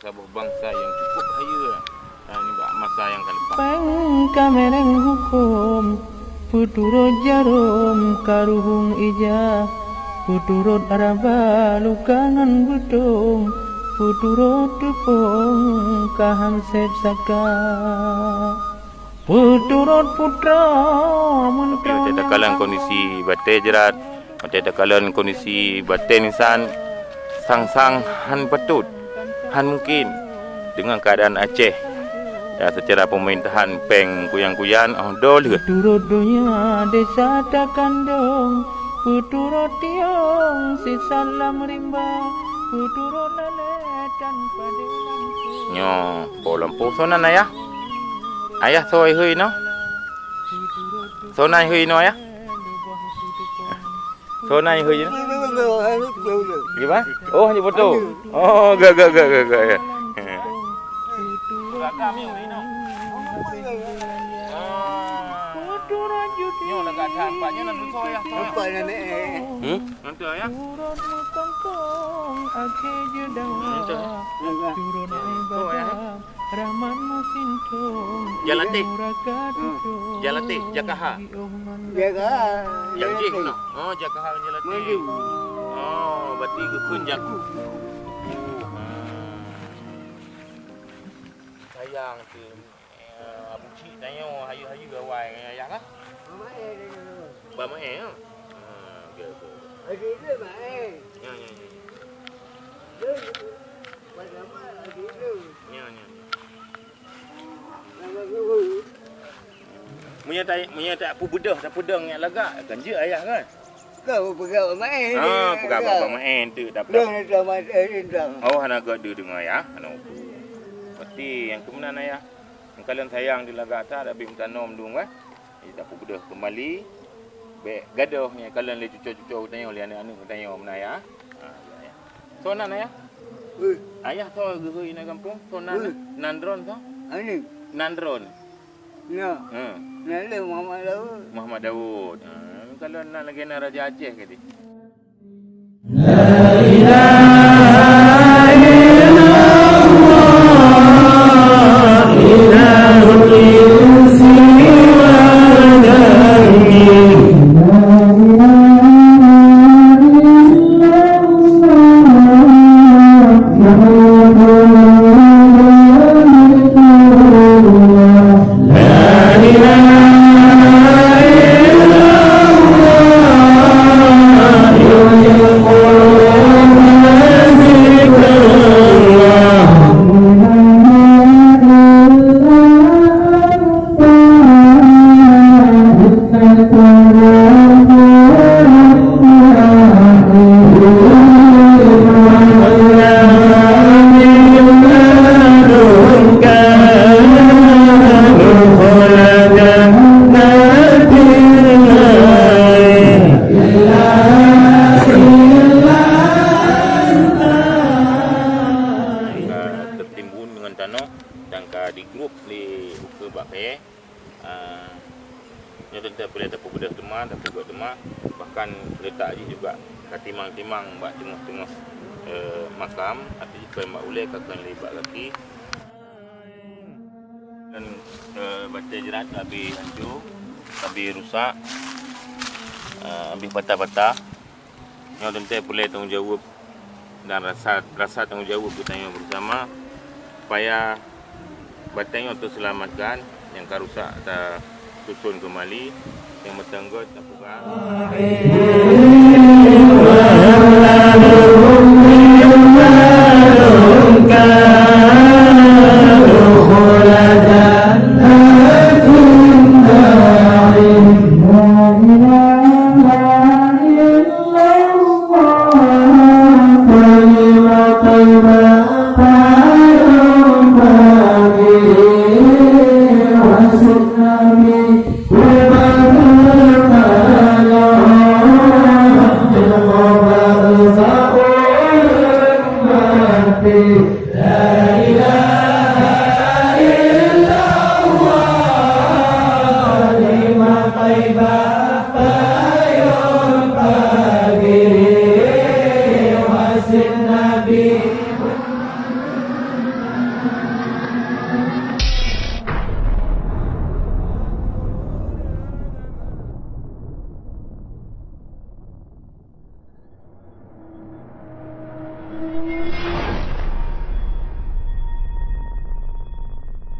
Sebuah bangsa yang cukup kaya ni masa yang akan depan. Pengkamereng hukum puturut jarum karuhung ija puturut araba lukangan butung puturut tepung kaham seka puturut putra Macam ada kalan kondisi batai jerat, macam ada kalan kondisi batai nisan sang-sang han patut han mungkin dengan keadaan Aceh ya, secara pemerintahan peng kuyang-kuyan dol puturut dunia desa takandong puturut tiong si salam rimba puturut laletan pada nyo polampo sonan ayah soy hui no sonai hui no ayah sonai hui no gimana oh hanya foto oh gak kami hui no nyo nak adaempatnya nak soy ya Nampak nenek. nanti ayah Jalati Jakaha Jaga. yang jik no oh Jakaha Jalati oh berarti kekun jaku sayang tu abu cik tanya hayu-hayu gawai ayah kah ba mai ah okey Lagi tu mai. ya Pada mana lagi tu? ya Nama guru. Munya tak apa bedah tak pedang yang lagak kan je ayah kan Kau pegang main. pegang apa main tu dapat Dah sama dah. oh hana gak dia dengan ayah hana berarti yang kemudian ayah yang kalian sayang di lagak tak ada bim tanom dulu kan tak apa bedah kembali baik gaduh yang kalian le cucu-cucu tanya oleh anak-anak tanya mana ayah sonan ayah ayah so guru ina kampung sonan nandron so Ani. nandron Nah. Nala Muhammad Daud kalau nak lagi nak Raja Aceh kata di grup di buku bakai nya tentang boleh tak budak teman tak buat teman bahkan letak juga katimang-timang buat tengah-tengah makam atau jika mak ulai akan libat lagi dan baca jerat habis hancur habis rusak habis patah-patah nya tentang boleh tanggungjawab dan rasa tanggungjawab kita tanya bersama supaya batangnya untuk selamatkan yang rusak atau susun kembali yang bertanggut tak buka. Bye. hati